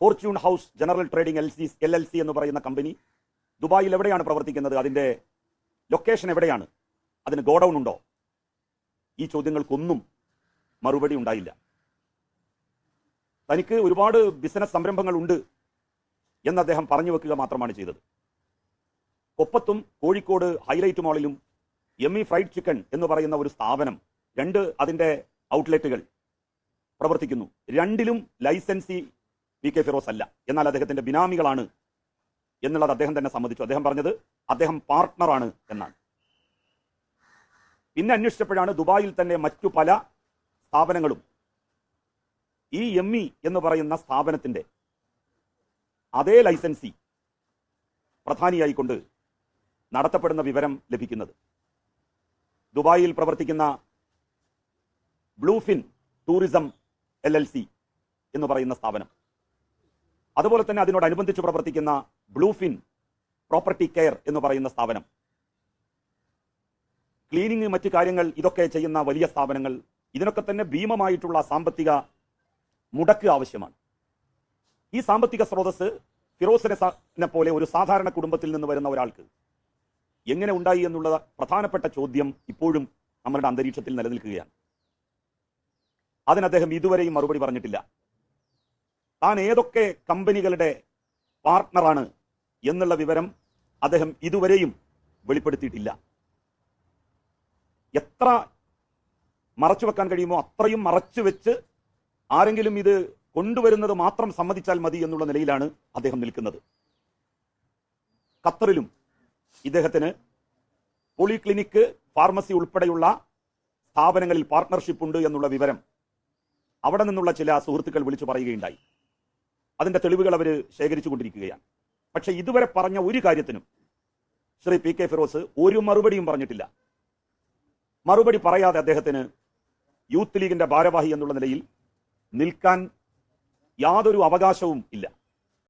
Fortune house general trading LLC എന്ന് പറയുന്ന company ദുബായിൽ എവിടെയാണ് പ്രവർത്തിക്കുന്നത്? അതിന്റെ ലൊക്കേഷൻ എവിടെയാണ്? അതിന് ഗോഡൌൺ ഉണ്ടോ? ഈ ചോദ്യങ്ങൾക്കൊന്നും മറുപടി ഉണ്ടായില്ല. തനിക്ക് ഒരുപാട് ബിസിനസ് സംരംഭങ്ങൾ ഉണ്ട് എന്ന് അദ്ദേഹം പറഞ്ഞു വെക്കുക മാത്രമാണ് ചെയ്തത്. കൊപ്പത്തും കോഴിക്കോട് ഹൈലൈറ്റ് മാളിലും എമ്മി ഫ്രൈഡ് ചിക്കൻ എന്ന് പറയുന്ന ഒരു സ്ഥാപനം, 2 അതിന്റെ ഔട്ട്ലെറ്റുകൾ പ്രവർത്തിക്കുന്നു. 2ലും ലൈസൻസി PK ഫിറോസ് അല്ല, എന്നാൽ അദ്ദേഹത്തിന്റെ ബിനാമികളാണ് എന്നുള്ളത് അദ്ദേഹം തന്നെ സമ്മതിച്ചു. അദ്ദേഹം പറഞ്ഞത് അദ്ദേഹം പാർട്ട്ണറാണ് എന്നാണ്. പിന്നെ അന്വേഷിച്ചപ്പോഴാണ് ദുബായിൽ തന്നെ മറ്റു പല സ്ഥാപനങ്ങളും ഈ എമ്മി എന്ന് പറയുന്ന സ്ഥാപനത്തിന്റെ അതേ ലൈസൻസി പ്രധാനിയായിക്കൊണ്ട് നടത്തപ്പെടുന്ന വിവരം ലഭിക്കുന്നത്. ദുബായിൽ പ്രവർത്തിക്കുന്ന ബ്ലൂഫിൻ ടൂറിസം LLC എന്ന് പറയുന്ന സ്ഥാപനം, അതുപോലെ തന്നെ അതിനോടനുബന്ധിച്ച് പ്രവർത്തിക്കുന്ന ബ്ലൂഫിൻ പ്രോപ്പർട്ടി കെയർ എന്ന് പറയുന്ന സ്ഥാപനം, ക്ലീനിങ് മറ്റു കാര്യങ്ങൾ ഇതൊക്കെ ചെയ്യുന്ന വലിയ സ്ഥാപനങ്ങൾ, ഇതിനൊക്കെ തന്നെ ഭീമമായിട്ടുള്ള സാമ്പത്തിക മുടക്ക് ആവശ്യമാണ്. ഈ സാമ്പത്തിക സ്രോതസ് ഫിറോസിനെ പോലെ ഒരു സാധാരണ കുടുംബത്തിൽ നിന്ന് വരുന്ന ഒരാൾക്ക് എങ്ങനെ ഉണ്ടായി എന്നുള്ള പ്രധാനപ്പെട്ട ചോദ്യം ഇപ്പോഴും നമ്മുടെ അന്തരീക്ഷത്തിൽ നിലനിൽക്കുകയാണ്. അതിന് അദ്ദേഹം ഇതുവരെയും മറുപടി പറഞ്ഞിട്ടില്ല. താൻ ഏതൊക്കെ കമ്പനികളുടെ പാർട്ട്ണറാണ് എന്നുള്ള വിവരം അദ്ദേഹം ഇതുവരെയും വെളിപ്പെടുത്തിയിട്ടില്ല. എത്ര മറച്ചു വെക്കാൻ കഴിയുമോ അത്രയും മറച്ചു വെച്ച് ആരെങ്കിലും ഇത് കൊണ്ടുവരുന്നത് മാത്രം സമ്മതിച്ചാൽ മതി എന്നുള്ള നിലയിലാണ് അദ്ദേഹം നിൽക്കുന്നത്. ഖത്തറിലും ഇദ്ദേഹത്തിന് പോളിക്ലിനിക്ക്, ഫാർമസി ഉൾപ്പെടെയുള്ള സ്ഥാപനങ്ങളിൽ പാർട്ട്ണർഷിപ്പ് ഉണ്ട് എന്നുള്ള വിവരം അവിടെ നിന്നുള്ള ചില സുഹൃത്തുക്കൾ വിളിച്ചു പറയുകയുണ്ടായി. അതിന്റെ തെളിവുകൾ അവർ ശേഖരിച്ചു കൊണ്ടിരിക്കുകയാണ്. പക്ഷെ ഇതുവരെ പറഞ്ഞ ഒരു കാര്യത്തിനും ശ്രീ PK ഫിറോസ് ഒരു മറുപടിയും പറഞ്ഞിട്ടില്ല. മറുപടി പറയാതെ അദ്ദേഹത്തിന് യൂത്ത് ലീഗിന്റെ ഭാരവാഹി എന്നുള്ള നിലയിൽ നിൽക്കാൻ യാതൊരു അവകാശവും ഇല്ല.